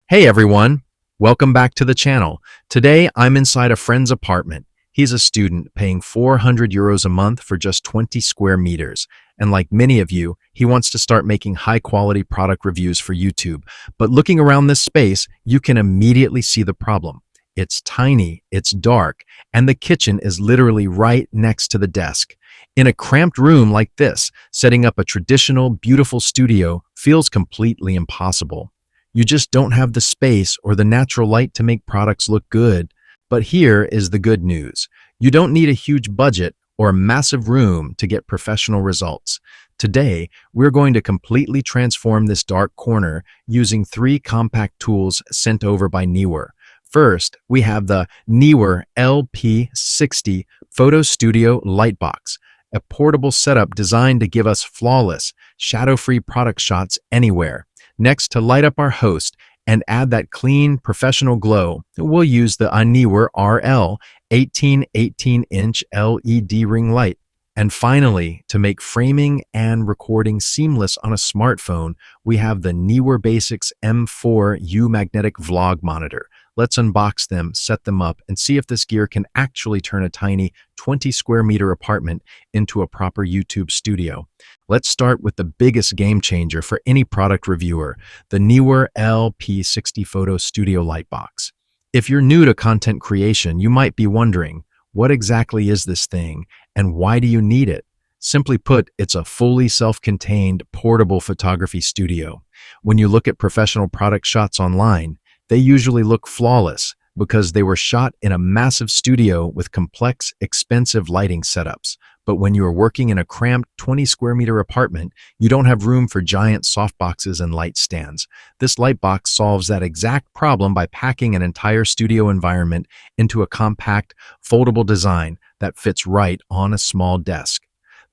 Hey everyone, welcome back to the channel. Today I'm inside a friend's apartment. He's a student paying €400 a month for just 20 square meters. And like many of you, he wants to start making high quality product reviews for YouTube. But looking around this space, you can immediately see the problem. It's tiny, it's dark, and the kitchen is literally right next to the desk. In a cramped room like this, setting up a traditional, beautiful studio feels completely impossible. You just don't have the space or the natural light to make products look good. But here is the good news. You don't need a huge budget or a massive room to get professional results. Today, we're going to completely transform this dark corner using 3 compact tools sent over by Neewer. First, we have the Neewer LP60 Photo Studio Lightbox, a portable setup designed to give us flawless, shadow-free product shots anywhere. Next, to light up our host and add that clean, professional glow, we'll use the Neewer RL 18-inch LED ring light. And finally, to make framing and recording seamless on a smartphone, we have the Neewer Basics M4U Magnetic Vlog Monitor. Let's unbox them, set them up, and see if this gear can actually turn a tiny 20 square meter apartment into a proper YouTube studio. Let's start with the biggest game changer for any product reviewer, the Neewer LP60 Photo Studio Lightbox. If you're new to content creation, you might be wondering, what exactly is this thing and why do you need it? Simply put, it's a fully self-contained, portable photography studio. When you look at professional product shots online, they usually look flawless because they were shot in a massive studio with complex, expensive lighting setups. But when you are working in a cramped 20 square meter apartment, you don't have room for giant softboxes and light stands. This lightbox solves that exact problem by packing an entire studio environment into a compact, foldable design that fits right on a small desk.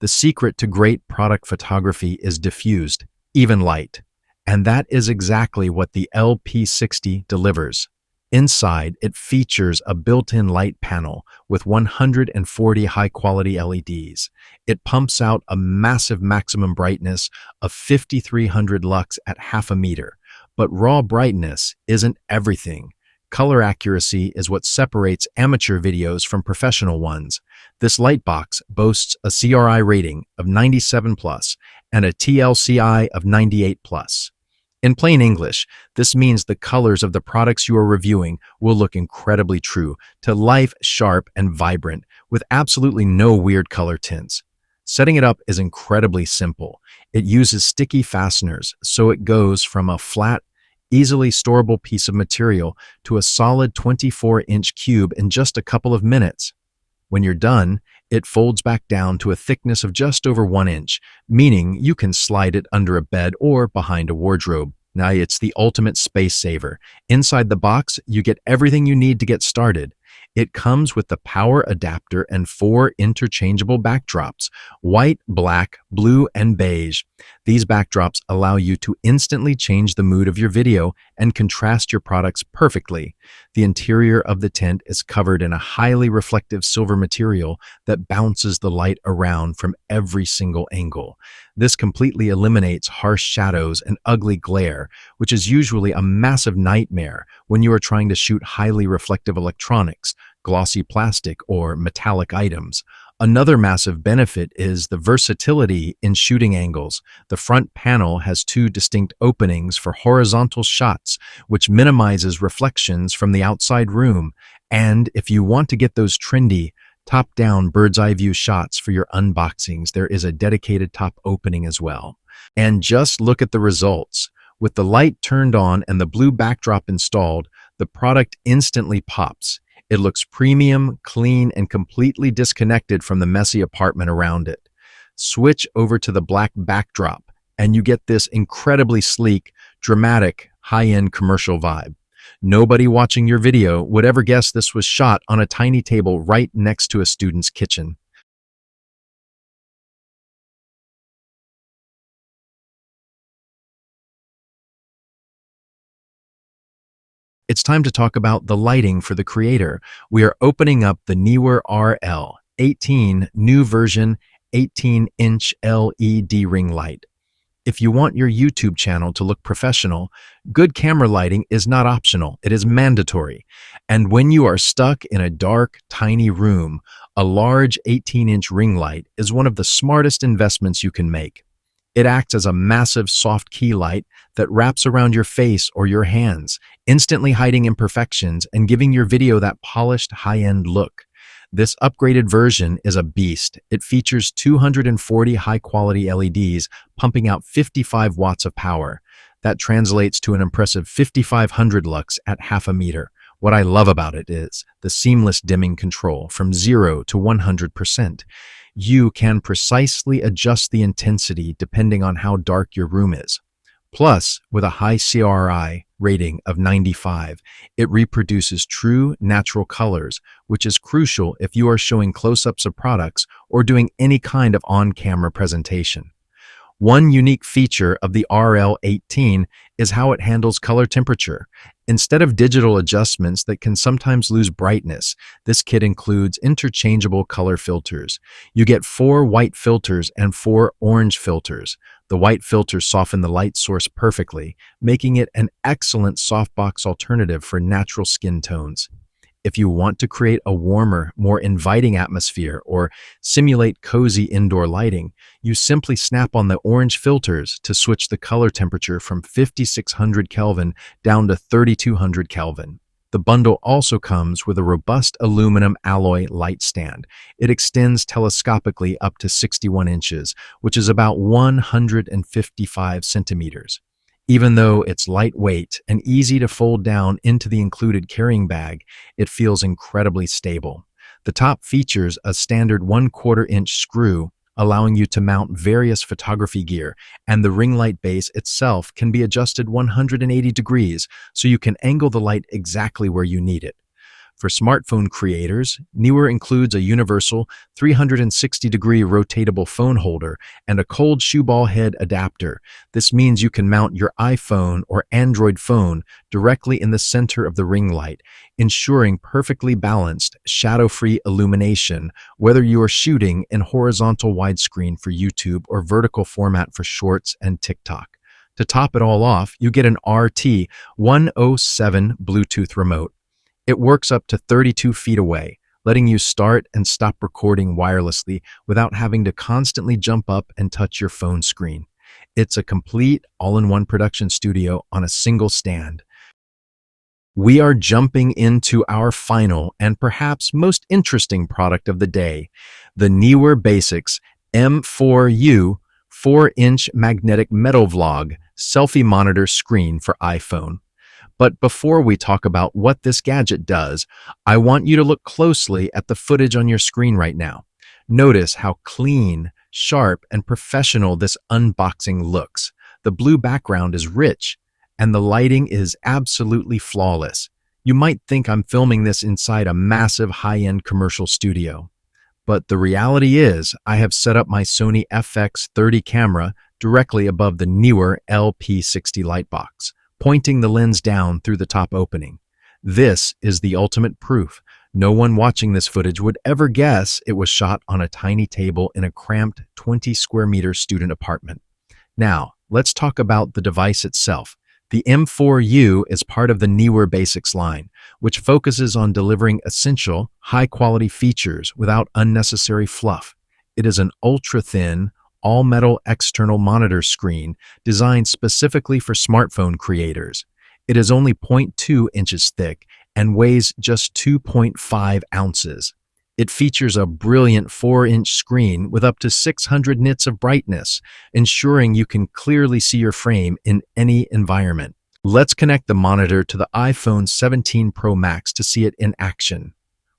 The secret to great product photography is diffused, even light. And that is exactly what the LP60 delivers. Inside, it features a built-in light panel with 140 high-quality LEDs. It pumps out a massive maximum brightness of 5300 lux at half a meter. But raw brightness isn't everything. Color accuracy is what separates amateur videos from professional ones. This lightbox boasts a CRI rating of 97+ and a TLCI of 98+. In plain English, this means the colors of the products you are reviewing will look incredibly true to life, sharp and vibrant, with absolutely no weird color tints. Setting it up is incredibly simple. It uses sticky fasteners, so it goes from a flat, easily storable piece of material to a solid 24-inch cube in just a couple of minutes. When you're done, it folds back down to a thickness of just over 1 inch, meaning you can slide it under a bed or behind a wardrobe. Now it's the ultimate space saver. Inside the box, you get everything you need to get started. It comes with the power adapter and 4 interchangeable backdrops, white, black, blue, and beige. These backdrops allow you to instantly change the mood of your video and contrast your products perfectly. The interior of the tent is covered in a highly reflective silver material that bounces the light around from every single angle. This completely eliminates harsh shadows and ugly glare, which is usually a massive nightmare when you are trying to shoot highly reflective electronics, glossy plastic, or metallic items. Another massive benefit is the versatility in shooting angles. The front panel has 2 distinct openings for horizontal shots, which minimizes reflections from the outside room. And if you want to get those trendy, top-down bird's-eye view shots for your unboxings, there is a dedicated top opening as well. And just look at the results. With the light turned on and the blue backdrop installed, the product instantly pops. It looks premium, clean, and completely disconnected from the messy apartment around it. Switch over to the black backdrop, and you get this incredibly sleek, dramatic, high-end commercial vibe. Nobody watching your video would ever guess this was shot on a tiny table right next to a student's kitchen. It's time to talk about the lighting for the creator. We are opening up the Neewer RL 18 new version 18-inch LED ring light. If you want your YouTube channel to look professional, good camera lighting is not optional, it is mandatory. And when you are stuck in a dark, tiny room, a large 18-inch ring light is one of the smartest investments you can make. It acts as a massive soft key light that wraps around your face or your hands, instantly hiding imperfections and giving your video that polished, high-end look. This upgraded version is a beast. It features 240 high-quality LEDs pumping out 55 watts of power. That translates to an impressive 5500 lux at half a meter. What I love about it is the seamless dimming control from 0 to 100%. You can precisely adjust the intensity depending on how dark your room is. Plus, with a high CRI rating of 95, it reproduces true natural colors, which is crucial if you are showing close-ups of products or doing any kind of on-camera presentation. One unique feature of the RL18 is how it handles color temperature. Instead of digital adjustments that can sometimes lose brightness, this kit includes interchangeable color filters. You get 4 white filters and 4 orange filters. The white filters soften the light source perfectly, making it an excellent softbox alternative for natural skin tones. If you want to create a warmer, more inviting atmosphere or simulate cozy indoor lighting, you simply snap on the orange filters to switch the color temperature from 5600 Kelvin down to 3200 Kelvin. The bundle also comes with a robust aluminum alloy light stand. It extends telescopically up to 61 inches, which is about 155 centimeters. Even though it's lightweight and easy to fold down into the included carrying bag, it feels incredibly stable. The top features a standard 1/4-inch screw, allowing you to mount various photography gear, and the ring light base itself can be adjusted 180 degrees so you can angle the light exactly where you need it. For smartphone creators, Neewer includes a universal 360-degree rotatable phone holder and a cold shoe ball head adapter. This means you can mount your iPhone or Android phone directly in the center of the ring light, ensuring perfectly balanced, shadow-free illumination, whether you are shooting in horizontal widescreen for YouTube or vertical format for Shorts and TikTok. To top it all off, you get an RT107 Bluetooth remote. It works up to 32 feet away, letting you start and stop recording wirelessly without having to constantly jump up and touch your phone screen. It's a complete all-in-one production studio on a single stand. We are jumping into our final and perhaps most interesting product of the day, the Neewer Basics M4U 4-inch magnetic metal vlog selfie monitor screen for iPhone. But before we talk about what this gadget does, I want you to look closely at the footage on your screen right now. Notice how clean, sharp, and professional this unboxing looks. The blue background is rich, and the lighting is absolutely flawless. You might think I'm filming this inside a massive high-end commercial studio. But the reality is, I have set up my Sony FX30 camera directly above the Neewer LP60 lightbox, pointing the lens down through the top opening. This is the ultimate proof. No one watching this footage would ever guess it was shot on a tiny table in a cramped 20-square-meter student apartment. Now, let's talk about the device itself. The M4U is part of the Neewer Basics line, which focuses on delivering essential, high-quality features without unnecessary fluff. It is an ultra-thin, all-metal external monitor screen designed specifically for smartphone creators. It is only 0.2 inches thick and weighs just 2.5 ounces. It features a brilliant 4-inch screen with up to 600 nits of brightness, ensuring you can clearly see your frame in any environment. Let's connect the monitor to the iPhone 17 Pro Max to see it in action.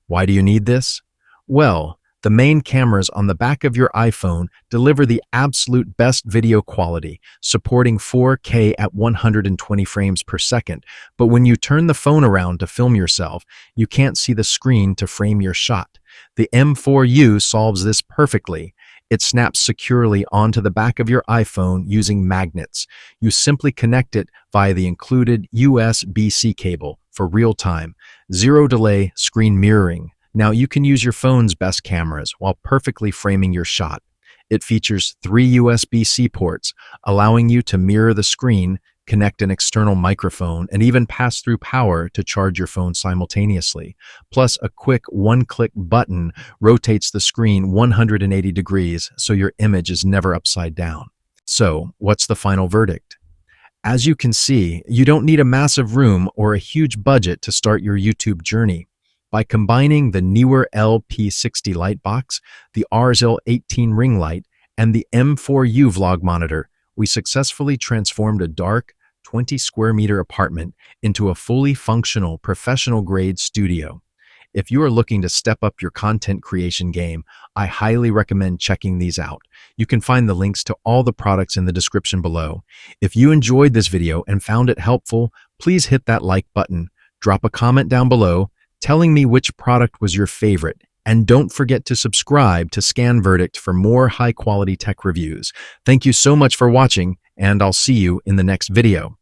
Why do you need this? Well, the main cameras on the back of your iPhone deliver the absolute best video quality, supporting 4K at 120 frames per second. But when you turn the phone around to film yourself, you can't see the screen to frame your shot. The M4U solves this perfectly. It snaps securely onto the back of your iPhone using magnets. You simply connect it via the included USB-C cable for real-time, zero-delay screen mirroring. Now you can use your phone's best cameras while perfectly framing your shot. It features 3 USB-C ports, allowing you to mirror the screen, connect an external microphone, and even pass through power to charge your phone simultaneously. Plus, a quick one-click button rotates the screen 180 degrees so your image is never upside down. So, what's the final verdict? As you can see, you don't need a massive room or a huge budget to start your YouTube journey. By combining the Neewer LP60 lightbox, the RZL 18 ring light, and the M4U vlog monitor, we successfully transformed a dark, 20 square meter apartment into a fully functional, professional-grade studio. If you are looking to step up your content creation game, I highly recommend checking these out. You can find the links to all the products in the description below. If you enjoyed this video and found it helpful, please hit that like button, drop a comment down below telling me which product was your favorite, and don't forget to subscribe to ScanVerdict for more high-quality tech reviews. Thank you so much for watching, and I'll see you in the next video.